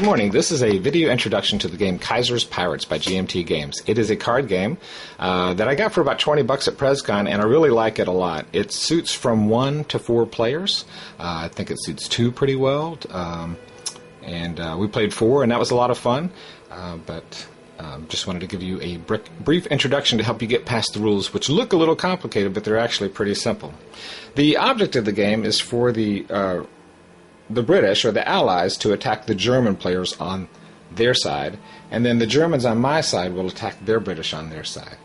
Good morning. This is a video introduction to the game Kaiser Pirates by GMT Games. It is a card game that I got for about 20 bucks at PresCon, and I really like it a lot. It suits from 1 to 4 players. I think it suits 2 pretty well, and we played 4, and that was a lot of fun. Just wanted to give you a brief introduction to help you get past the rules, which look a little complicated, but they're actually pretty simple. The object of the game is for the British, or the Allies, to attack the German players on their side, and then the Germans on my side will attack their British on their side.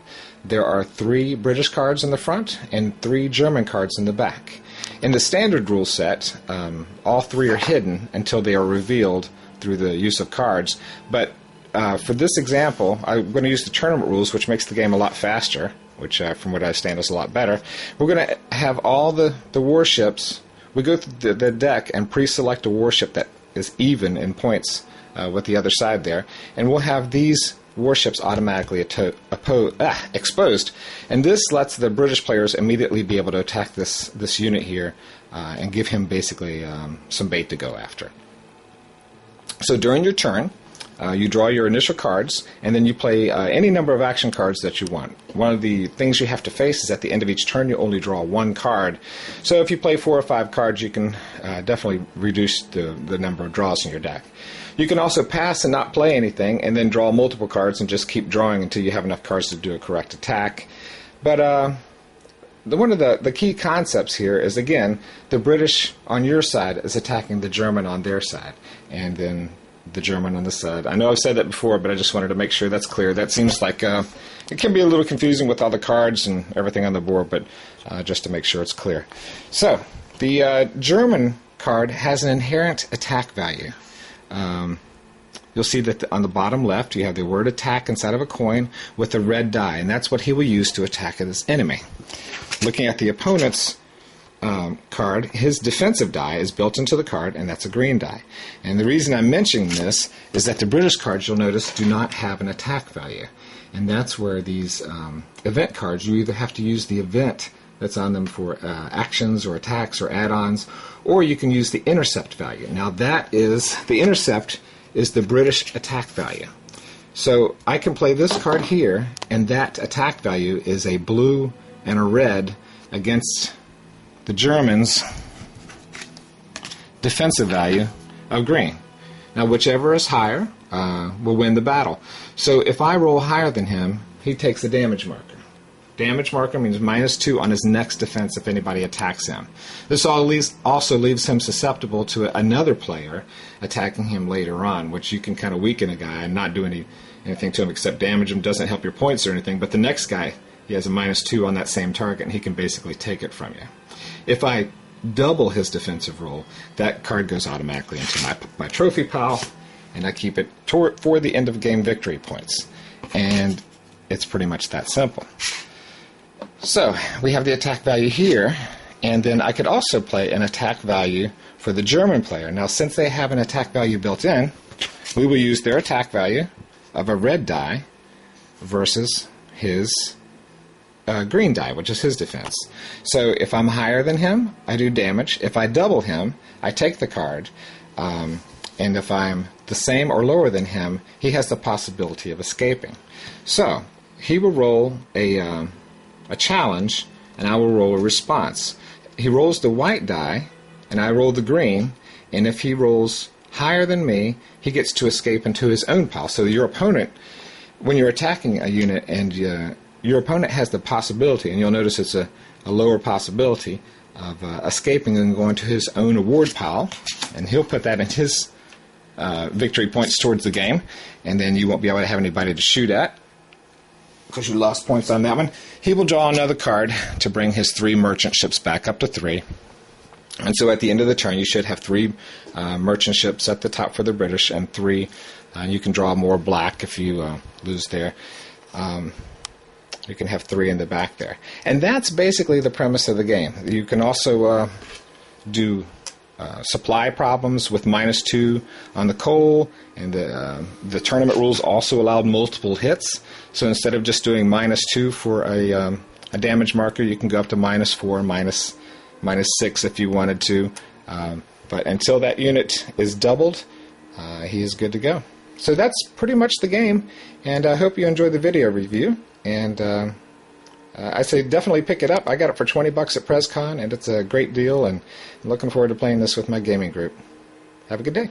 There are 3 British cards in the front and 3 German cards in the back. In the standard rule set, all 3 are hidden until they are revealed through the use of cards, but for this example, I'm going to use the tournament rules, which makes the game a lot faster, which from what I understand is a lot better. We're going to have all the warships. We go through the deck and pre-select a warship that is even in points with the other side there, and we'll have these warships automatically exposed, and this lets the British players immediately be able to attack this unit here and give him basically some bait to go after. So during your turn, you draw your initial cards, and then you play any number of action cards that you want. One of the things you have to face is at the end of each turn you only draw 1 card. So if you play 4 or 5 cards, you can definitely reduce the number of draws in your deck. You can also pass and not play anything, and then draw multiple cards and just keep drawing until you have enough cards to do a correct attack. But one of the key concepts here is, again, the British on your side is attacking the German on their side, and then the German on this side. I know I've said that before, but I just wanted to make sure that's clear. That seems like it can be a little confusing with all the cards and everything on the board, but just to make sure it's clear. So, the German card has an inherent attack value. You'll see that on the bottom left you have the word attack inside of a coin with a red die, and that's what he will use to attack his enemy. Looking at the opponent's card, his defensive die is built into the card, and that's a green die. And the reason I'm mentioning this is that the British cards, you'll notice, do not have an attack value. And that's where these event cards, you either have to use the event that's on them for actions or attacks or add-ons, or you can use the intercept value. Now the intercept is the British attack value. So I can play this card here, and that attack value is a blue and a red against the Germans' defensive value of green. Now whichever is higher will win the battle. So if I roll higher than him, he takes a damage marker. Damage marker means -2 on his next defense if anybody attacks him. This also leaves him susceptible to another player attacking him later on, which you can kind of weaken a guy and not do anything to him except damage him. Doesn't help your points or anything, but the next guy, he has a -2 on that same target, and he can basically take it from you. If I double his defensive roll, that card goes automatically into my trophy pile, and I keep it for the end of game victory points. And it's pretty much that simple. So we have the attack value here, and then I could also play an attack value for the German player. Now since they have an attack value built in, we will use their attack value of a red die versus his green die, which is his defense. So if I'm higher than him, I do damage. If I double him, I take the card. And if I'm the same or lower than him, he has the possibility of escaping. So he will roll a challenge, and I will roll a response. He rolls the white die, and I roll the green, and if he rolls higher than me, he gets to escape into his own pile. So your opponent, when you're attacking a unit, and your opponent has the possibility, and you'll notice it's a lower possibility of escaping and going to his own award pile, and he'll put that in his victory points towards the game, and then you won't be able to have anybody to shoot at because you lost points on that one. He will draw another card to bring his 3 merchant ships back up to 3. And so at the end of the turn, you should have 3 merchant ships at the top for the British, and 3, you can draw more black if you lose there. You can have 3 in the back there. And that's basically the premise of the game. You can also do supply problems with -2 on the coal, and the tournament rules also allowed multiple hits. So instead of just doing -2 for a damage marker, you can go up to -4, -6 if you wanted to. But until that unit is doubled, he is good to go. So that's pretty much the game, and I hope you enjoyed the video review. And I say definitely pick it up. I got it for 20 bucks at PresCon, and it's a great deal, and I'm looking forward to playing this with my gaming group. Have a good day.